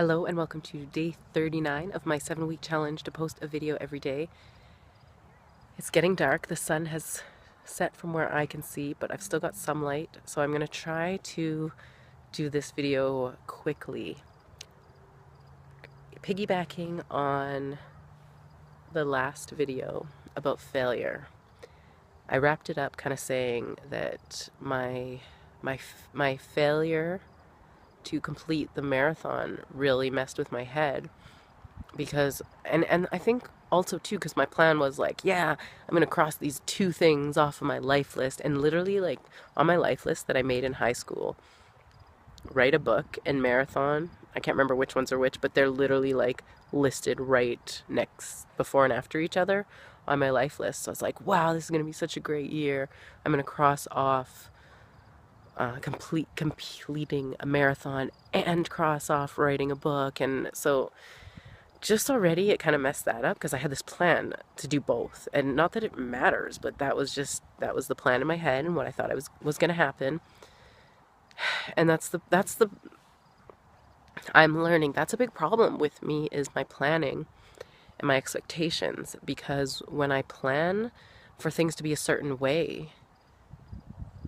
Hello and welcome to day 39 of my 7-week challenge to post a video every day. It's getting dark. The sun has set from where I can see, but I've still got some light, so I'm going to try to do this video quickly. Piggybacking on the last video about failure, I wrapped it up kind of saying that my failure to complete the marathon really messed with my head because and I think also too because my plan was like, yeah, I'm gonna cross these two things off of my life list, and literally like on my life list that I made in high school, write a book and marathon. I can't remember which ones are which, but they're literally like listed right next before and after each other on my life list. So I was like, wow, this is gonna be such a great year. I'm gonna cross off completing a marathon and cross off writing a book. And so just already it kind of messed that up because I had this plan to do both, and not that it matters, but that was the plan in my head and what I thought was going to happen. And that's the I'm learning that's a big problem with me, is my planning and my expectations, because when I plan for things to be a certain way,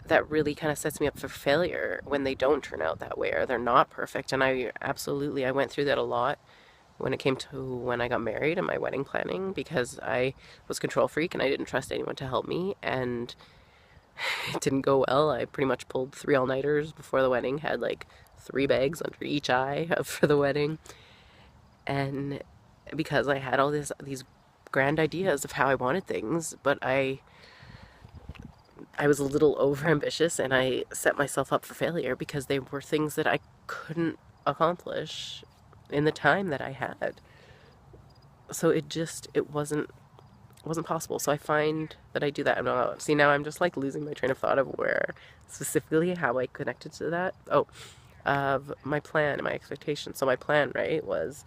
that really kind of sets me up for failure when they don't turn out that way or they're not perfect. And I went through that a lot when it came to when I got married and my wedding planning, because I was a control freak and I didn't trust anyone to help me, and it didn't go well. I pretty much pulled 3 all-nighters before the wedding, had like 3 bags under each eye for the wedding, and because I had all these grand ideas of how I wanted things, but I was a little overambitious and I set myself up for failure because they were things that I couldn't accomplish in the time that I had. So it wasn't possible. So I find that I do that. See, now I'm just like losing my train of thought of where specifically how I connected to that. Oh, of my plan and my expectations. So my plan, right, was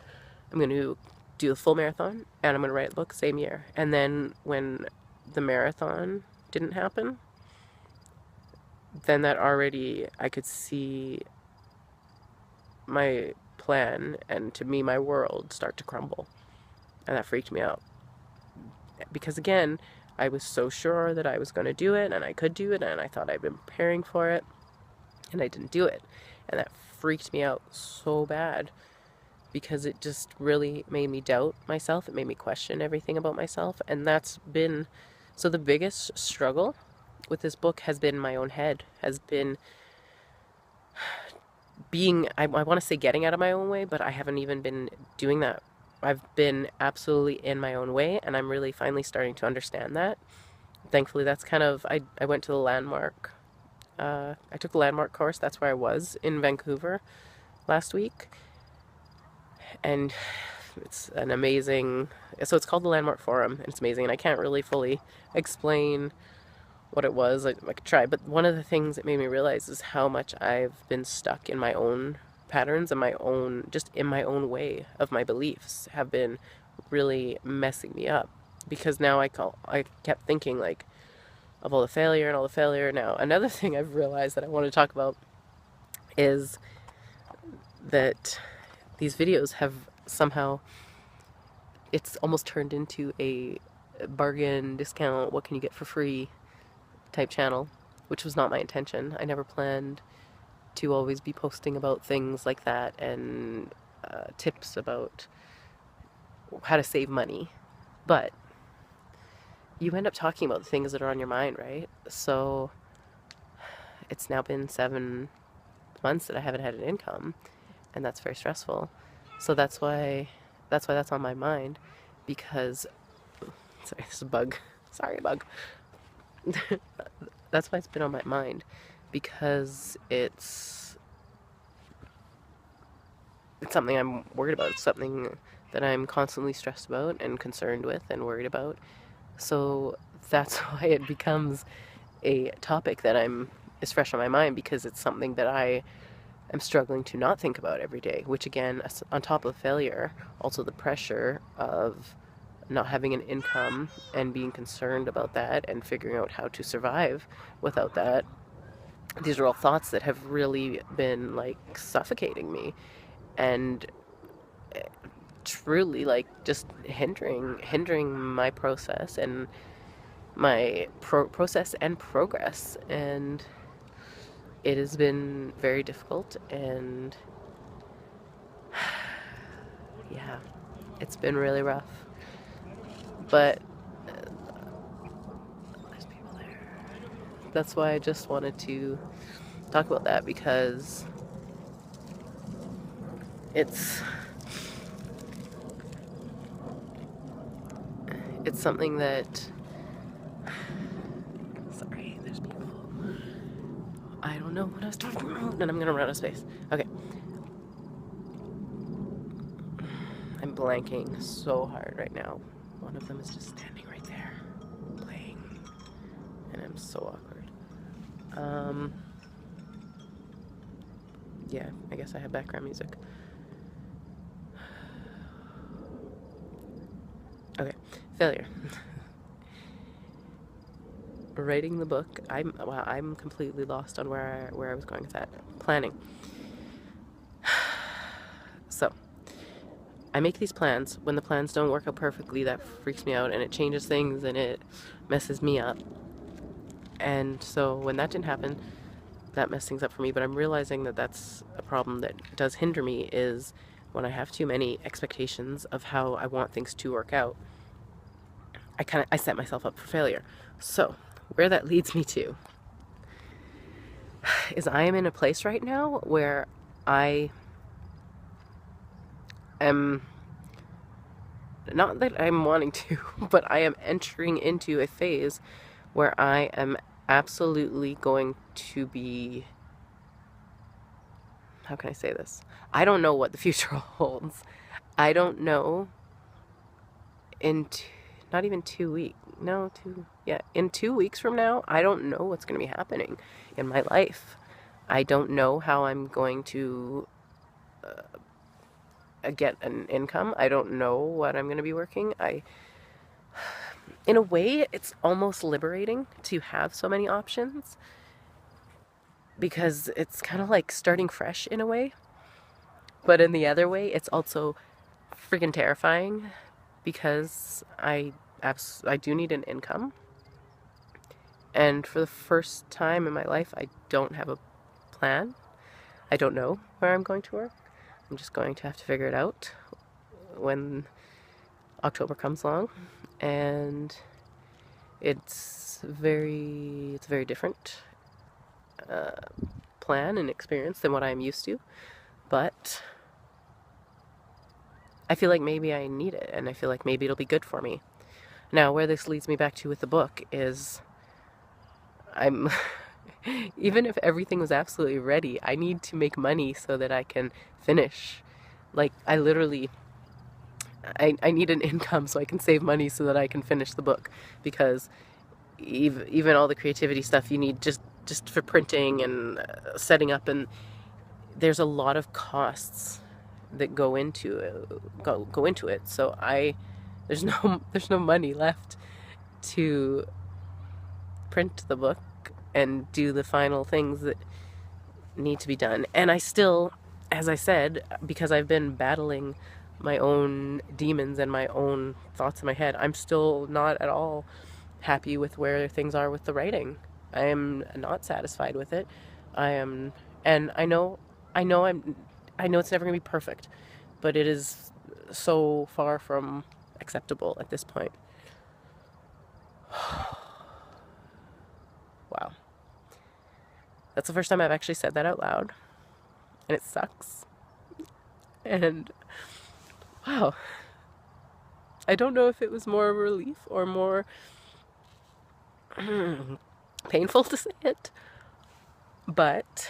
I'm going to do the full marathon and I'm going to write a book same year. And then when the marathon didn't happen, then that already I could see my plan and, to me, my world start to crumble. And that freaked me out. Because again, I was so sure that I was going to do it and I could do it, and I thought I'd been preparing for it, and I didn't do it. And that freaked me out so bad because it just really made me doubt myself. It made me question everything about myself. And that's been so the biggest struggle with this book has been my own head, has been being, I want to say getting out of my own way, but I haven't even been doing that. I've been absolutely in my own way, and I'm really finally starting to understand that. Thankfully, that's kind of, I went to the landmark, I took the landmark course. That's where I was in Vancouver last week. And it's an amazing, so it's called the Landmark Forum, and it's amazing. And I can't really fully explain what it was. I could try, but one of the things that made me realize is how much I've been stuck in my own patterns and my own, just in my own way of my beliefs, have been really messing me up. Because now I kept thinking like of all the failure and all the failure. Now another thing I've realized that I want to talk about is that these videos have somehow, it's almost turned into a bargain discount, what can you get for free type channel, which was not my intention. I never planned to always be posting about things like that and tips about how to save money. But you end up talking about the things that are on your mind, right? So it's now been 7 months that I haven't had an income, and that's very stressful. So that's on my mind, because sorry, this is a bug. Sorry, bug. That's why it's been on my mind, because it's something I'm worried about. It's something that I'm constantly stressed about and concerned with and worried about. So that's why it becomes a topic that is fresh on my mind, because it's something that I am struggling to not think about every day, which again, on top of failure, also the pressure of not having an income and being concerned about that and figuring out how to survive without that. These are all thoughts that have really been like suffocating me. And truly like just hindering my process and my process and progress, and it has been very difficult, and yeah, it's been really rough. But there's people there. That's why I just wanted to talk about that, because it's it's something that, sorry, there's people. I don't know what I was talking about, and I'm gonna run out of space. Okay. I'm blanking so hard right now. One of them is just standing right there, playing, and I'm so awkward. Yeah, I guess I have background music. Okay, failure. Writing the book, I'm completely lost on where I was going with that. Planning. So, I make these plans. When the plans don't work out perfectly, that freaks me out, and it changes things, and it messes me up. And so when that didn't happen, that messed things up for me. But I'm realizing that that's a problem that does hinder me, is when I have too many expectations of how I want things to work out, I set myself up for failure. So where that leads me to is I am in a place right now where I am, not that I'm wanting to, but I am entering into a phase where I am absolutely going to be, how can I say this? I don't know what the future holds. I don't know in not even 2 weeks. No, yeah, in 2 weeks from now, I don't know what's going to be happening in my life. I don't know how I'm going to get an income. I don't know what I'm going to be working. In a way, it's almost liberating to have so many options, because it's kind of like starting fresh in a way. But in the other way, it's also freaking terrifying, because I do need an income. And for the first time in my life, I don't have a plan. I don't know where I'm going to work. I'm just going to have to figure it out when October comes along. And it's very different plan and experience than what I'm used to. But I feel like maybe I need it, and I feel like maybe it'll be good for me. Now, where this leads me back to with the book is, I'm even if everything was absolutely ready, I need to make money so that I can finish. Like, I literally, I need an income so I can save money so that I can finish the book, because even all the creativity stuff you need just for printing and setting up, and there's a lot of costs that go into it. So there's no money left to print the book and do the final things that need to be done. And I still, as I said, because I've been battling my own demons and my own thoughts in my head, I'm still not at all happy with where things are with the writing. I am not satisfied with it. And I know it's never gonna be perfect, but it is so far from acceptable at this point. Wow. That's the first time I've actually said that out loud, and it sucks. And wow, I don't know if it was more of a relief or more painful to say it, but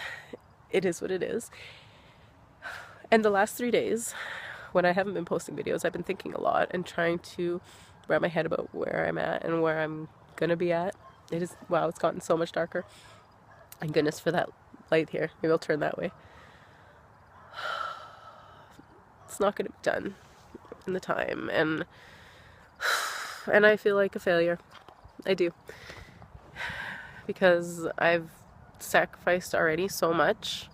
it is what it is. And the last 3 days, when I haven't been posting videos, I've been thinking a lot and trying to wrap my head about where I'm at and where I'm gonna be at. It is, wow, it's gotten so much darker. Thank goodness for that light here. Maybe I'll turn that way. It's not gonna be done in the time, and I feel like a failure. I do. Because I've sacrificed already so much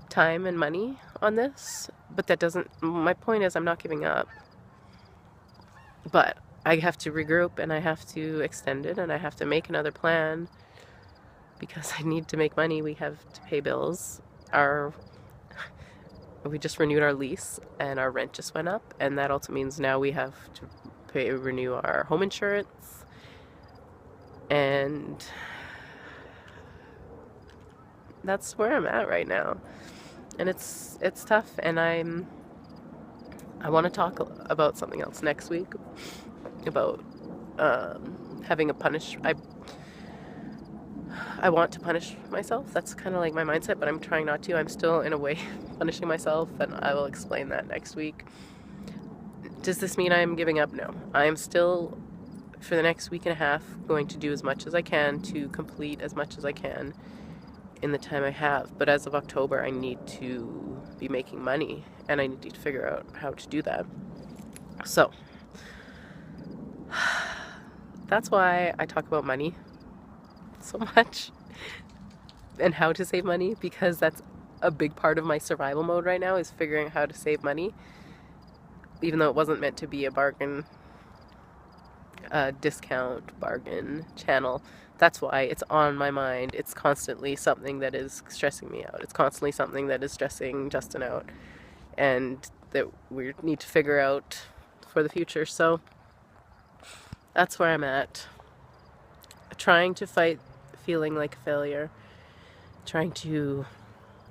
time and money on this, but that doesn't, my point is I'm not giving up. But I have to regroup and I have to extend it and I have to make another plan because I need to make money. We have to pay bills. We just renewed our lease and our rent just went up, and that also means now we have to renew our home insurance, and that's where I'm at right now. And it's tough, and I want to talk about something else next week, about having a punish. I want to punish myself. That's kind of like my mindset, but I'm trying not to. I'm still, in a way, punishing myself, and I will explain that next week. Does this mean I'm giving up? No. I'm still, for the next week and a half, going to do as much as I can to complete as much as I can in the time I have. But as of October, I need to be making money, and I need to figure out how to do that. So, that's why I talk about money so much and how to save money, because that's a big part of my survival mode right now, is figuring out how to save money, even though it wasn't meant to be a bargain, discount bargain channel. That's why it's on my mind. It's constantly something that is stressing me out. It's constantly something that is stressing Justin out, and that we need to figure out for the future. So that's where I'm at. Trying to fight feeling like a failure, trying to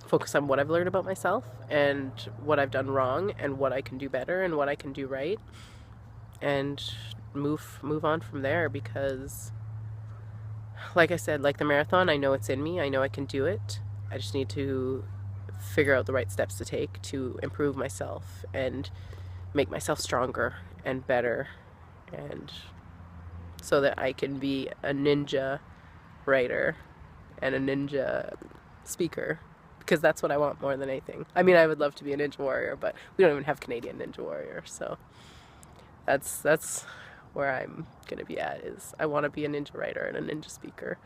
focus on what I've learned about myself and what I've done wrong and what I can do better and what I can do right, and move on from there. Because, like I said, like the marathon, I know it's in me. I know I can do it. I just need to figure out the right steps to take to improve myself and make myself stronger and better, and so that I can be a ninja writer and a ninja speaker, because that's what I want more than anything. I mean, I would love to be a ninja warrior, but we don't even have Canadian ninja warriors, so that's where I'm gonna be at, is I want to be a ninja writer and a ninja speaker,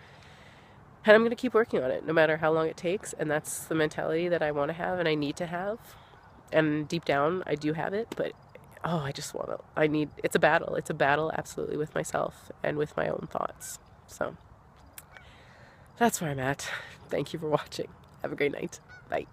and I'm gonna keep working on it no matter how long it takes. And that's the mentality that I want to have and I need to have, and deep down I do have it, but it's a battle absolutely, with myself and with my own thoughts. So that's where I'm at. Thank you for watching. Have a great night. Bye.